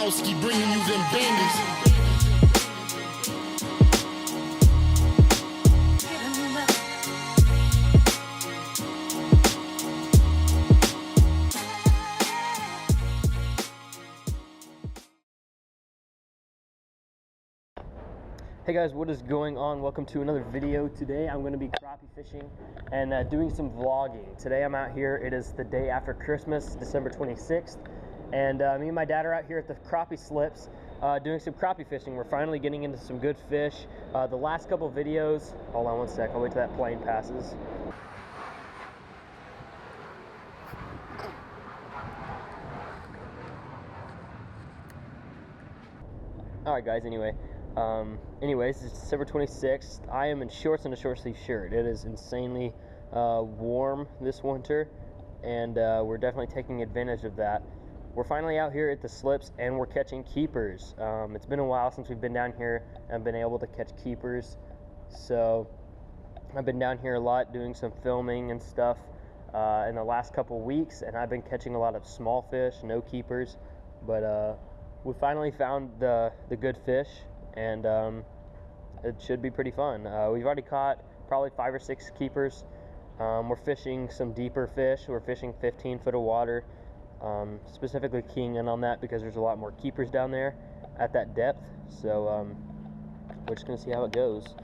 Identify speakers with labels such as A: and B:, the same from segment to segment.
A: Kowski bringing you them bangers.
B: Hey guys, what is going on? Welcome to another video. Today I'm going to be crappie fishing and doing some vlogging. Today I'm out here. It is the day after Christmas, December 26th, and me and my dad are out here at the crappie slips doing some crappie fishing. We're finally getting into some good fish. The last couple videos, hold on one sec, I'll wait till that plane passes. Alright guys, anyways, it's December 26th. I am in shorts and a short sleeve shirt. It is insanely warm this winter, and we're definitely taking advantage of that. We're finally out here at the slips and we're catching keepers. It's been a while since we've been down here and been able to catch keepers, so I've been down here a lot doing some filming and stuff in the last couple weeks, and I've been catching a lot of small fish, no keepers, but we finally found the good fish, and it should be pretty fun. We've already caught probably 5 or 6 keepers. We're fishing some deeper fish. We're fishing 15 foot of water, specifically keying in on that because there's a lot more keepers down there at that depth, so we're just gonna see how it goes.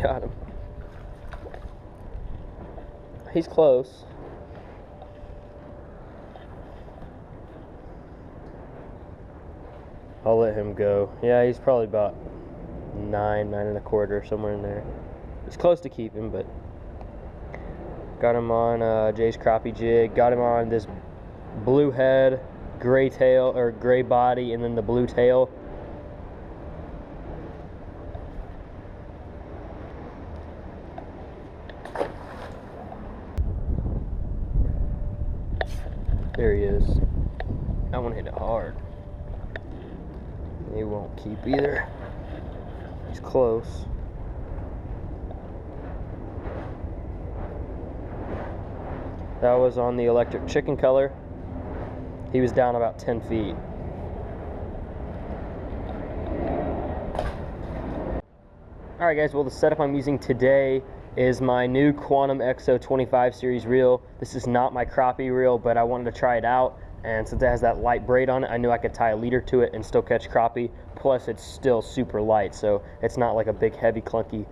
B: Got him. He's close. I'll let him go. Yeah, he's probably about 9 and a quarter, somewhere in there. It's close to keeping, but got him on Jay's crappie jig. Got him on this blue head, gray tail, or gray body, and then the blue tail. There he is. That one hit it hard. He won't keep either. He's close. That was on the electric chicken color. He was down about 10 feet. Alright guys, well the setup I'm using today is my new Quantum XO 25 series reel. This is not my crappie reel, but I wanted to try it out, and since it has that light braid on it, I knew I could tie a leader to it and still catch crappie. Plus it's still super light, so it's not like a big heavy clunky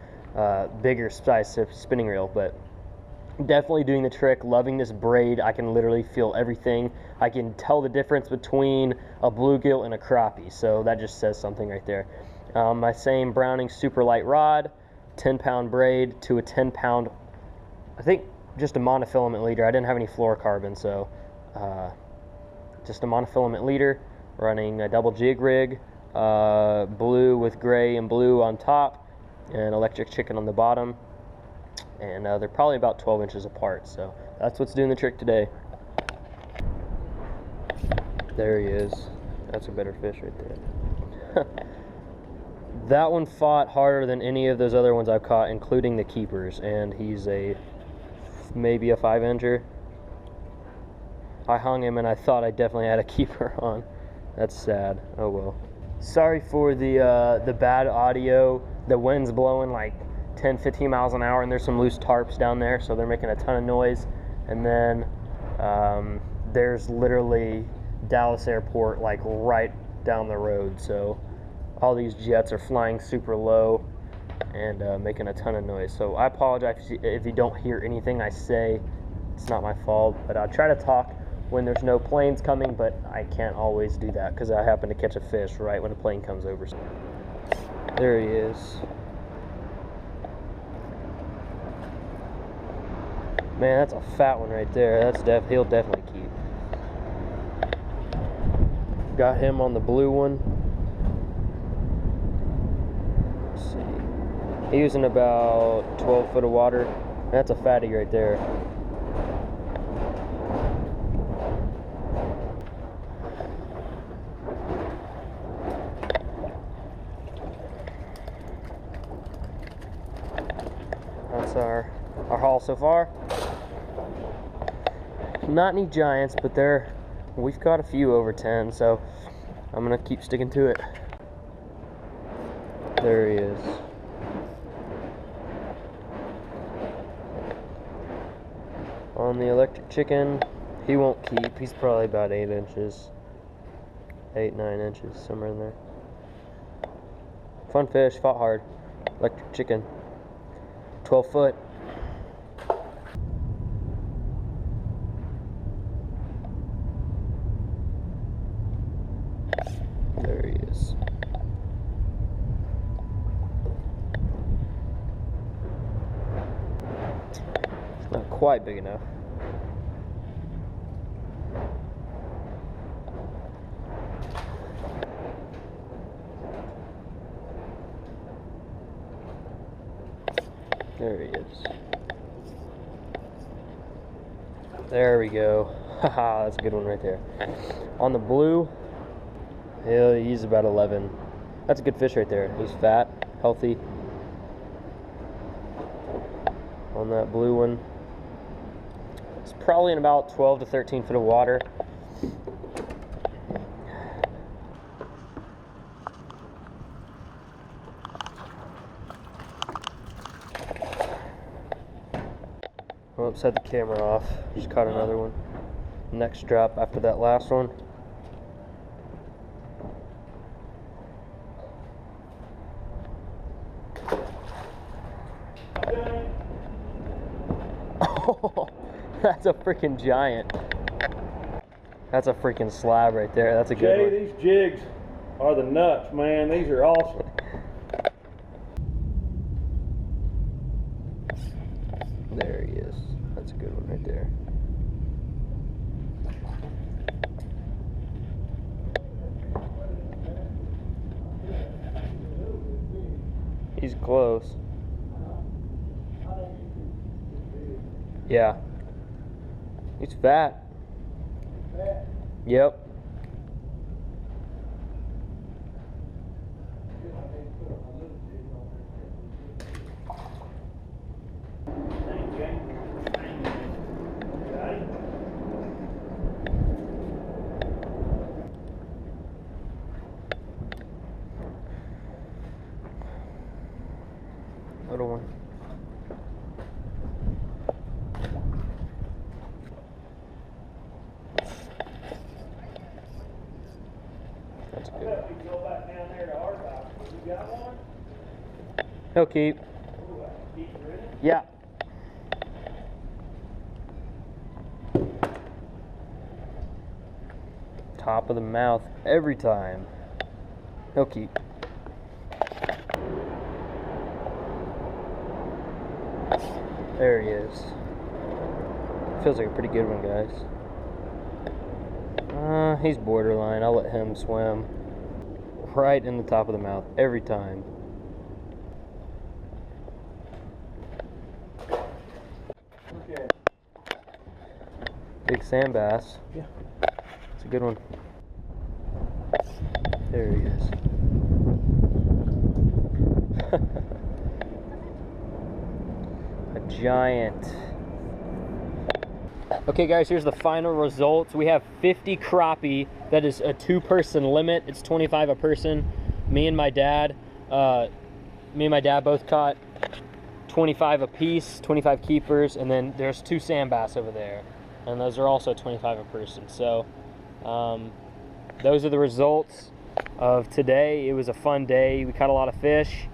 B: bigger size spinning reel, but definitely doing the trick. Loving this braid. I can literally feel everything. I can tell the difference between a bluegill and a crappie, so that just says something right there. My same Browning super light rod, 10-pound braid to a 10-pound, I think just a monofilament leader. I didn't have any fluorocarbon, so just a monofilament leader, running a double jig rig, blue with gray and blue on top, and electric chicken on the bottom, and they're probably about 12 inches apart, so that's what's doing the trick today. There he is. That's a better fish right there. That one fought harder than any of those other ones I've caught, including the keepers, and he's maybe a 5-incher. I hung him and I thought I definitely had a keeper on. That's sad. Oh well. Sorry for the bad audio. The wind's blowing like 10-15 miles an hour, and there's some loose tarps down there, so they're making a ton of noise. And then there's literally Dallas Airport like right down the road, so all these jets are flying super low and making a ton of noise. So I apologize if you don't hear anything I say. It's not my fault, but I'll try to talk when there's no planes coming, but I can't always do that because I happen to catch a fish right when a plane comes over. There he is. Man, that's a fat one right there. He'll definitely keep. Got him on the blue one. He was in about 12 foot of water. That's a fatty right there. That's our haul so far. Not any giants, but we've caught a few over 10, so I'm gonna keep sticking to it. There he is. On the electric chicken, he won't keep. He's probably about 8 inches. 8, 9 inches, somewhere in there. Fun fish, fought hard. Electric chicken. 12 foot. There he is. It's not quite big enough. There he is. There we go. Haha, that's a good one right there. On the blue, he's about 11. That's a good fish right there. He's fat, healthy. On that blue one, it's probably in about 12 to 13 foot of water. Whoops, had the camera off. Just caught another one. Next drop after that last one. Oh, that's a freaking giant. That's a freaking slab right there. That's a good one.
C: These jigs are the nuts, man. These are awesome.
B: There he is. That's a good one right there. He's close. Yeah. He's fat. Yep. Little one. That's good. He'll keep. Yeah. Top of the mouth every time. He'll keep. There he is. Feels like a pretty good one, guys. He's borderline. I'll let him swim. Right in the top of the mouth every time.
C: Okay.
B: Big sandbass.
C: Yeah.
B: It's a good one. There he is. A giant. Okay guys, here's the final results. We have 50 crappie. That is a 2-person limit. It's 25 a person. Me and my dad both caught 25 a piece, 25 keepers, and then there's 2 sandbass over there, and those are also 25 a person. So those are the results of today. It was a fun day. We caught a lot of fish.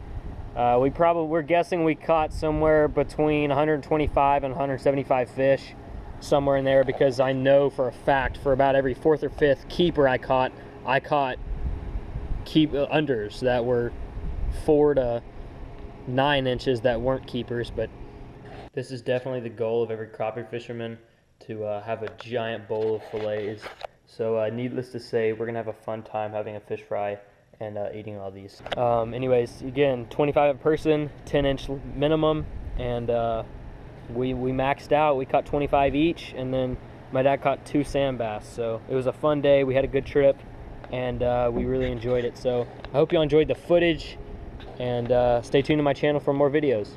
B: We're guessing we caught somewhere between 125 and 175 fish, somewhere in there, because I know for a fact for about every 4th or 5th keeper I caught unders that were 4 to 9 inches that weren't keepers. But this is definitely the goal of every crappie fisherman, to have a giant bowl of fillets. So needless to say, we're gonna have a fun time having a fish fry and eating all these. Anyways, again, 25 a person, 10-inch minimum, and we maxed out. We caught 25 each, and then my dad caught 2 sandbass. So it was a fun day. We had a good trip, and we really enjoyed it. So I hope you all enjoyed the footage, and stay tuned to my channel for more videos.